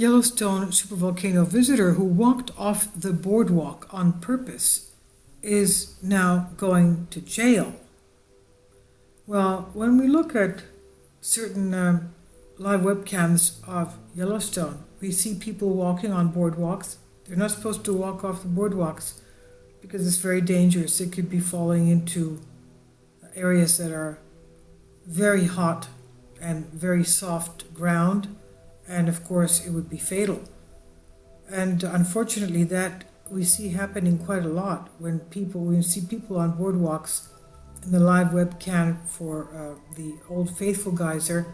Yellowstone Supervolcano visitor who walked off the boardwalk on purpose is now going to jail. Well, when we look at certain live webcams of Yellowstone, we see people walking on boardwalks. They're not supposed to walk off the boardwalks because it's very dangerous. They could be falling into areas that are very hot and very soft ground, and of course it would be fatal. And unfortunately that we see happening quite a lot when you see people on boardwalks in the live webcam for the Old Faithful geyser.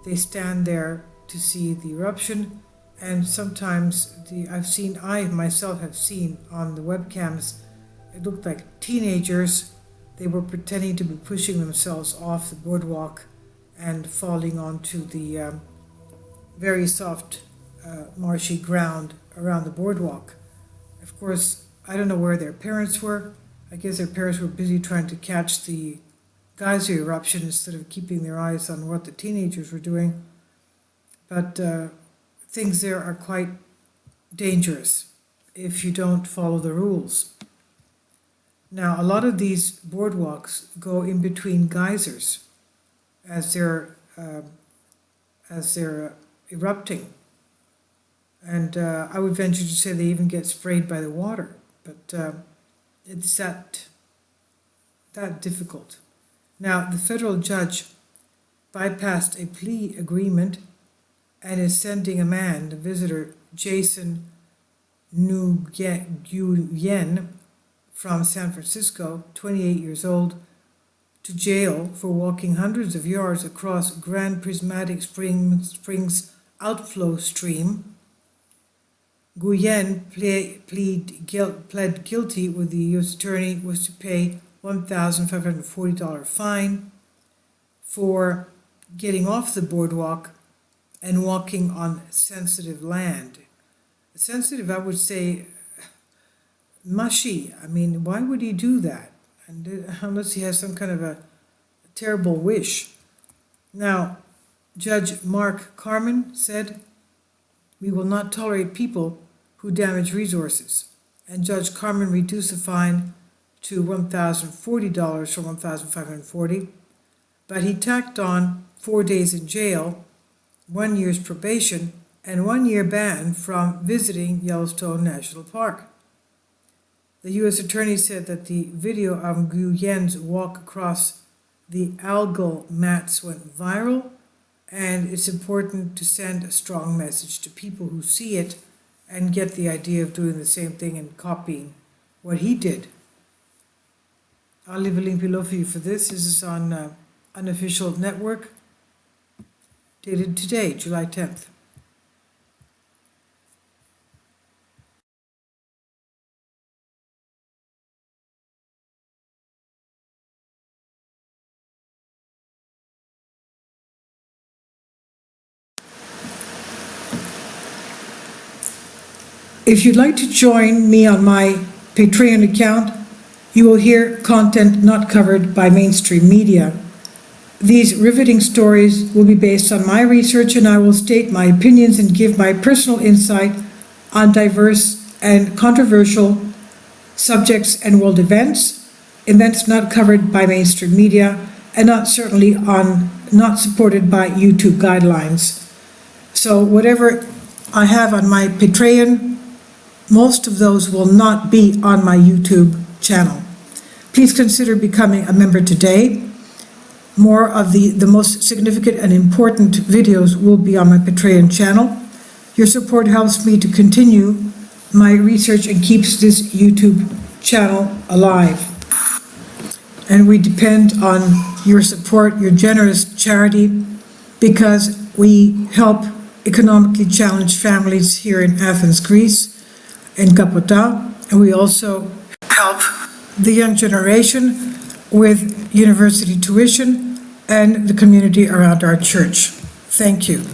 They stand there to see the eruption, and sometimes I myself have seen on the webcams, it looked like teenagers. They were pretending to be pushing themselves off the boardwalk and falling onto the very soft marshy ground around the boardwalk. Of course, I don't know where their parents were. I guess their parents were busy trying to catch the geyser eruption instead of keeping their eyes on what the teenagers were doing. But things there are quite dangerous if you don't follow the rules. Now, a lot of these boardwalks go in between geysers as they're erupting. And I would venture to say they even get sprayed by the water, but it's that difficult. Now, the federal judge bypassed a plea agreement and is sending a man, the visitor Jason Nguyen from San Francisco, 28 years old, to jail for walking hundreds of yards across Grand Prismatic Springs outflow stream. Nguyen pled guilty with the U.S. attorney was to pay $1,540 fine for getting off the boardwalk and walking on sensitive land. Sensitive, I would say, mushy. I mean, why would he do that? And unless he has some kind of a terrible wish. Now, Judge Mark Carmen said, "We will not tolerate people who damage resources." And Judge Carmen reduced the fine to $1,040 from $1,540, but he tacked on 4 days in jail, 1 year's probation, and 1 year ban from visiting Yellowstone National Park. The U.S. attorney said that the video of Nguyen's walk across the algal mats went viral, and it's important to send a strong message to people who see it and get the idea of doing the same thing and copying what he did. I'll leave a link below for you for this. This is on Unofficial Network, dated today, July 10th. If you'd like to join me on my Patreon account, you will hear content not covered by mainstream media. These riveting stories will be based on my research, and I will state my opinions and give my personal insight on diverse and controversial subjects and world events not covered by mainstream media, and not supported by YouTube guidelines. So whatever I have on my Patreon, most of those will not be on my YouTube channel. Please consider becoming a member today. More of the most significant and important videos will be on my Patreon channel. Your support helps me to continue my research and keeps this YouTube channel alive. And we depend on your support, your generous charity, because we help economically challenged families here in Athens, Greece, in Kapota, and we also help the young generation with university tuition and the community around our church. Thank you.